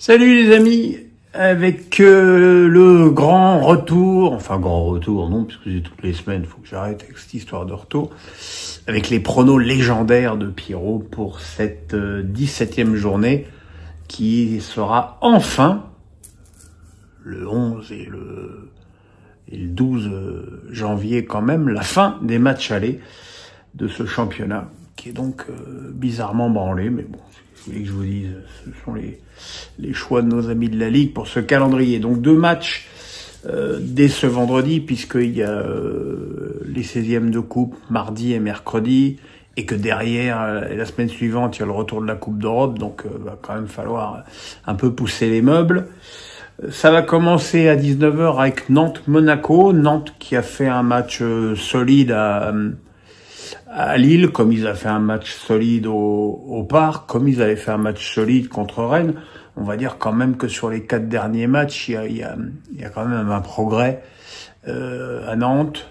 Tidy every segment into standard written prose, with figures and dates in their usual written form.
Salut les amis, avec le grand retour, enfin grand retour non, puisque c'est toutes les semaines, il faut que j'arrête avec cette histoire de retour, avec les pronos légendaires de Pierrot pour cette 17e journée qui sera enfin le 11 et le 12 janvier quand même, la fin des matchs allés de ce championnat, qui est donc bizarrement branlé, mais bon, si vous voulez que je vous dise, ce sont les choix de nos amis de la Ligue pour ce calendrier. Donc 2 matchs dès ce vendredi, puisqu'il y a les 16e de coupe mardi et mercredi, et que derrière, la semaine suivante, il y a le retour de la Coupe d'Europe, donc va quand même falloir un peu pousser les meubles. Ça va commencer à 19h avec Nantes-Monaco. Nantes qui a fait un match solide à Lille, comme ils avaient fait un match solide au Parc, comme ils avaient fait un match solide contre Rennes. On va dire quand même que sur les 4 derniers matchs, il y a quand même un progrès à Nantes.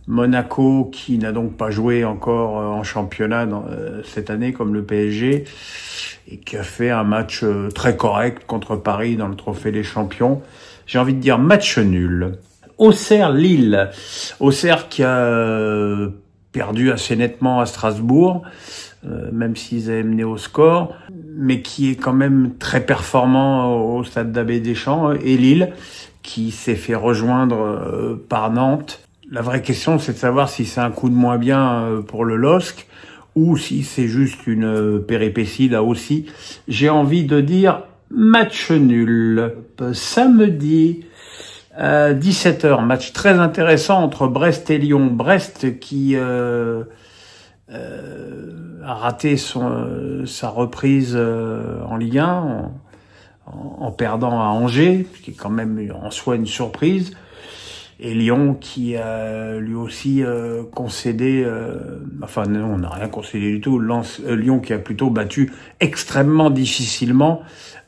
Monaco qui n'a donc pas joué encore en championnat cette année comme le PSG et qui a fait un match très correct contre Paris dans le Trophée des Champions. J'ai envie de dire match nul. Auxerre-Lille. Auxerre qui a perdu assez nettement à Strasbourg, même s'ils avaient mené au score, mais qui est quand même très performant au stade d'Abbé Deschamps, et Lille, qui s'est fait rejoindre par Nantes. La vraie question, c'est de savoir si c'est un coup de moins bien pour le LOSC, ou si c'est juste une péripétie là aussi. J'ai envie de dire match nul. Samedi, 17h, match très intéressant entre Brest et Lyon. Brest qui a raté sa reprise en Ligue 1 en perdant à Angers, ce qui est quand même en soi une surprise. Et Lyon qui a lui aussi concédé, enfin non, on n'a rien concédé du tout. Lyon qui a plutôt battu extrêmement difficilement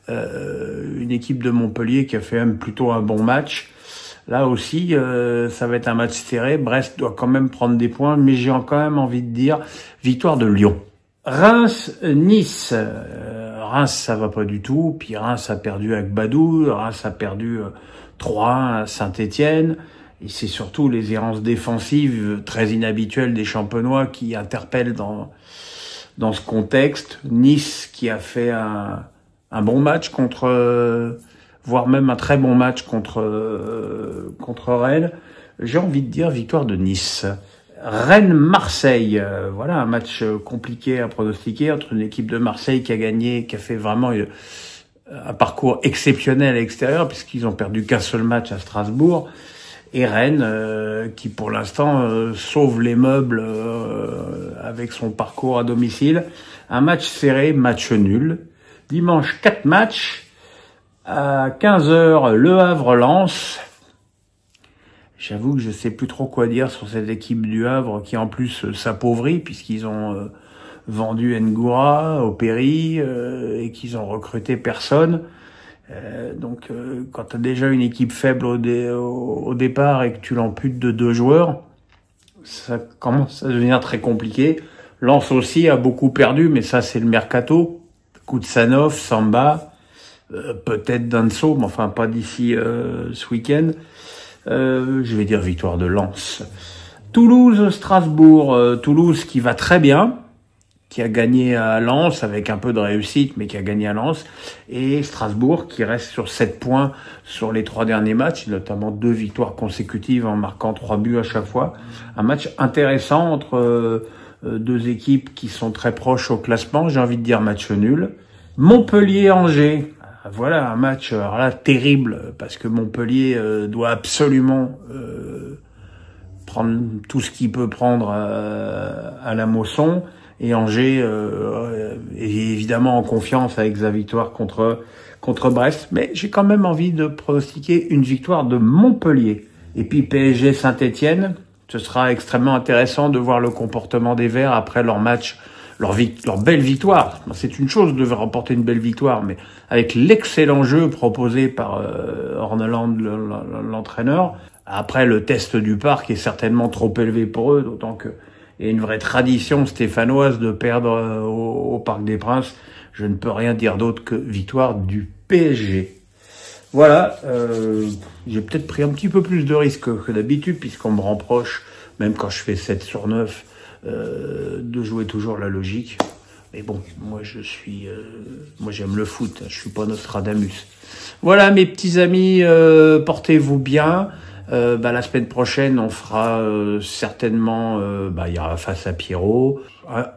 une équipe de Montpellier qui a fait même plutôt un bon match. Là aussi, ça va être un match serré. Brest doit quand même prendre des points, mais j'ai quand même envie de dire victoire de Lyon. Reims-Nice. Reims, ça va pas du tout. Puis Reims a perdu avec Badou. Reims a perdu 3-1 à Saint-Étienne. Et c'est surtout les errances défensives très inhabituelles des Champenois qui interpellent dans ce contexte. Nice qui a fait un bon match voire même un très bon match contre Rennes. J'ai envie de dire victoire de Nice. Rennes-Marseille, voilà un match compliqué à pronostiquer entre une équipe de Marseille qui a gagné, qui a fait vraiment un parcours exceptionnel à l'extérieur puisqu'ils ont perdu qu'un seul match à Strasbourg, et Rennes qui pour l'instant sauve les meubles avec son parcours à domicile. Un match serré, match nul. Dimanche, 4 matchs. À 15h, Le Havre-Lens. J'avoue que je sais plus trop quoi dire sur cette équipe du Havre qui en plus s'appauvrit puisqu'ils ont vendu Ngoura au Péry et qu'ils ont recruté personne. Donc quand tu as déjà une équipe faible au départ et que tu l'amputes de 2 joueurs, ça commence à devenir très compliqué. Lens aussi a beaucoup perdu, mais ça c'est le mercato. Koutsanov, Samba, peut-être Danso, mais enfin pas d'ici ce week-end. Je vais dire victoire de Lens. Toulouse-Strasbourg. Toulouse qui va très bien, qui a gagné à Lens avec un peu de réussite, mais qui a gagné à Lens. Et Strasbourg qui reste sur 7 points sur les 3 derniers matchs, notamment 2 victoires consécutives en marquant 3 buts à chaque fois. Un match intéressant entre 2 équipes qui sont très proches au classement. J'ai envie de dire match nul. Montpellier-Angers. Voilà un match alors là terrible parce que Montpellier doit absolument prendre tout ce qu'il peut prendre à la Mosson, et Angers est évidemment en confiance avec sa victoire contre Brest, mais j'ai quand même envie de pronostiquer une victoire de Montpellier. Et puis PSG Saint-Étienne, ce sera extrêmement intéressant de voir le comportement des Verts après leur match, leur belle victoire. C'est une chose de remporter une belle victoire, mais avec l'excellent jeu proposé par Orneland, l'entraîneur, après le test du Parc est certainement trop élevé pour eux, d'autant que il y a une vraie tradition stéphanoise de perdre au Parc des Princes. Je ne peux rien dire d'autre que victoire du PSG. Voilà, j'ai peut-être pris un petit peu plus de risques que d'habitude, puisqu'on me reproche, même quand je fais 7 sur 9, de jouer toujours la logique. Mais bon, moi j'aime le foot, je suis pas Nostradamus. Voilà mes petits amis, portez-vous bien. La semaine prochaine, on fera certainement, il y aura face à Pierrot,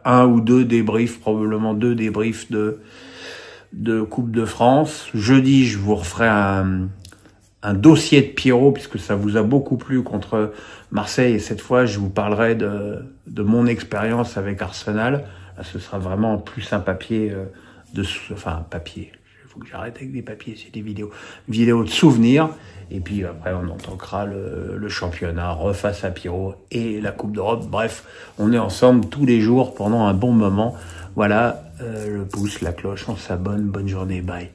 un ou deux débriefs, probablement 2 débriefs de Coupe de France. Jeudi, je vous referai un dossier de Pierrot, puisque ça vous a beaucoup plu contre Marseille, et cette fois, je vous parlerai de mon expérience avec Arsenal. Là, ce sera vraiment plus un papier papier. Il faut que j'arrête avec des papiers, c'est des vidéos de souvenirs. Et puis après, on entendra le championnat, reface à Pierrot et la Coupe d'Europe. Bref, on est ensemble tous les jours pendant un bon moment. Voilà, le pouce, la cloche, on s'abonne. Bonne journée, bye.